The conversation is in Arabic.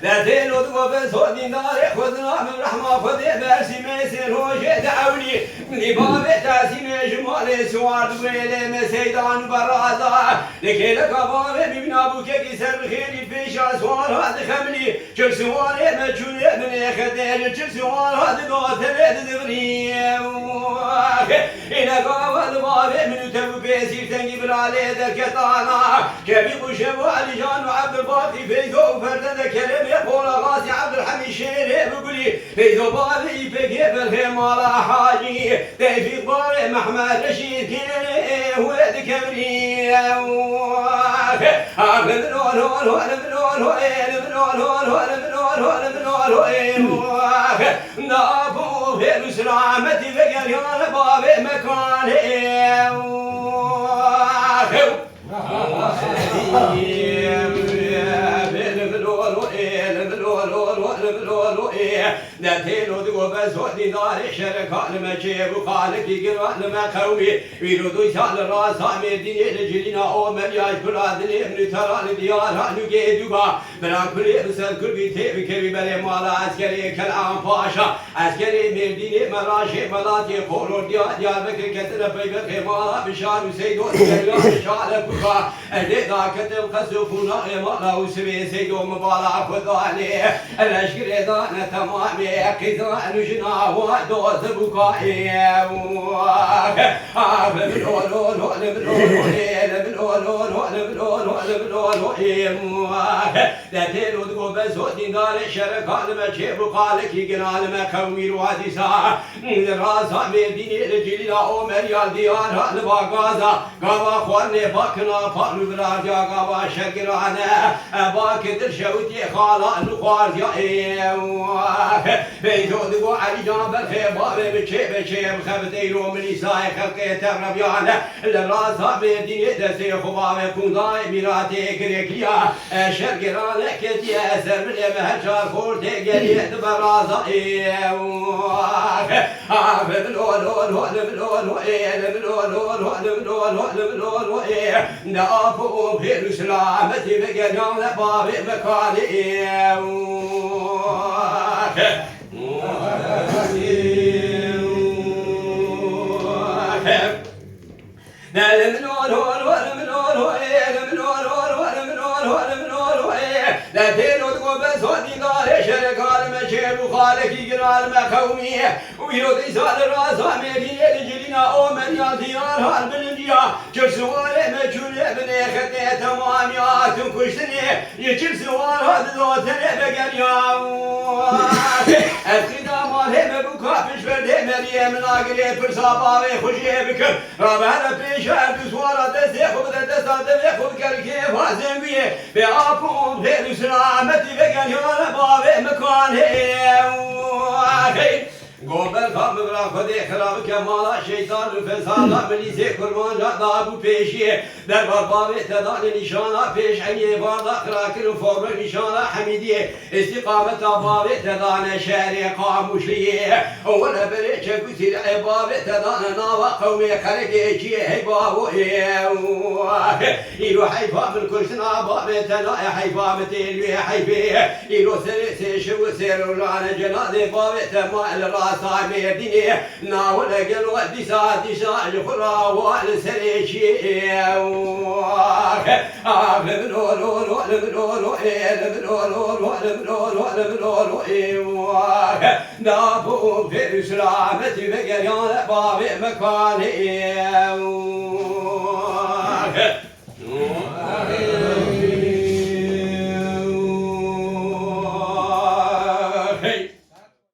لا تلو تقف صوت دار خذنا من رحمة خذ برسي مسير وجه دعوني لباب تاسين جمال سوار دويلة مسيدان برازا لكي لك باب من أبوك كسر خيري فيش أسوار هذا خملي شل سوار مجهول من خدير شل سوار هذا قاتل دبري إن قاول باب من تبو بيسير تنجيب العلي ذكتانا كبي وشبو علي جان وعبد الباقي فيزو فرد كلم يقول غازي عبد الحميد شيري بقولي فيزو بابي بقي بالخمالة حاجي تيفي بابي محمد رشيد كيري ولد كبري نابو في سلامتي بقى يا بابي مكاني نتيلو دو بزودي داري شركان مجيب وقالك يقرأ لما قومي ويردو يسال راسا مدينة لجلنا او ملياج برادني من تران ديارها نجي دوبا بلا كلي بسر كل بيتي بكبي بلي مالا عسكري كالعام فاشا عسكري مدينة مراشي ملاتي قولو ديار بكر كتر بيبر مالا بشار وسيدو سيدو بشار بكا اللي ذا كتر قصفونا مالا وسبي سيدو مبالا خذاني الاشكري دانا تمامي كذا نجنا ودوز بكائي لا تلو تقول بزودي دار الشركات مجيب وقالك يقنال ما كومير وادي ساعة الرازة مدينة لجلنا أو مريال ديارها لباقازة قابا خواني باكنا فانو براجا قابا شكرانا باك درشوتي خالا نخوار جائي بيتو دقو علي جنب الخيبار بشي بخبتيرو من إساء خلقه تغربيان الرازة مدينة دسي خباب يكون داي ميراتي كريكليا شرقران كتي أسر من مهجار خورتي قريت برازة نافو في سلامتي بقريان لبابي مكاني لا تيرو تقول بزودي دار شركال مجيب وخالك يقرال مخومي ويرو تيسال الراس مدينة لجلنا أو من يالديار هالبلنديا جل سوال مجهول من خدي تماميات كشتني يجل سوال هذا ذوتني بقريا الخدام مالهم بكا فيش فردي مريم ناقري فرصابا وخشي بكر رابعنا فيش عبد سوارا دسيخ وبدا دسا دبيخ وبكالكيف هازنبيه بأبوم غير سلامتي بقى يا بابي مكاني قبل خام برا خدي خراب كمالا شيطان فسالا مليسي كرمان جادا ابو پیشی در بابي تدان نشانا پیش عني باردا خراكر فور نشانا حميدية استقامة بابي تدان شهر قاموشلية ولا بريش كتير بابي تدان ناوا قومي خلقي جي هيباو يرو حيفا من كرسنا بابي تدان حيفا متيلوي حيفي يرو سرسي شو سيرو لانا جنادي بابي تما الراس صامي ديني ناول قلو ديسا الخرا والسريشي نابو في سلامتي بقريان بابي مكاني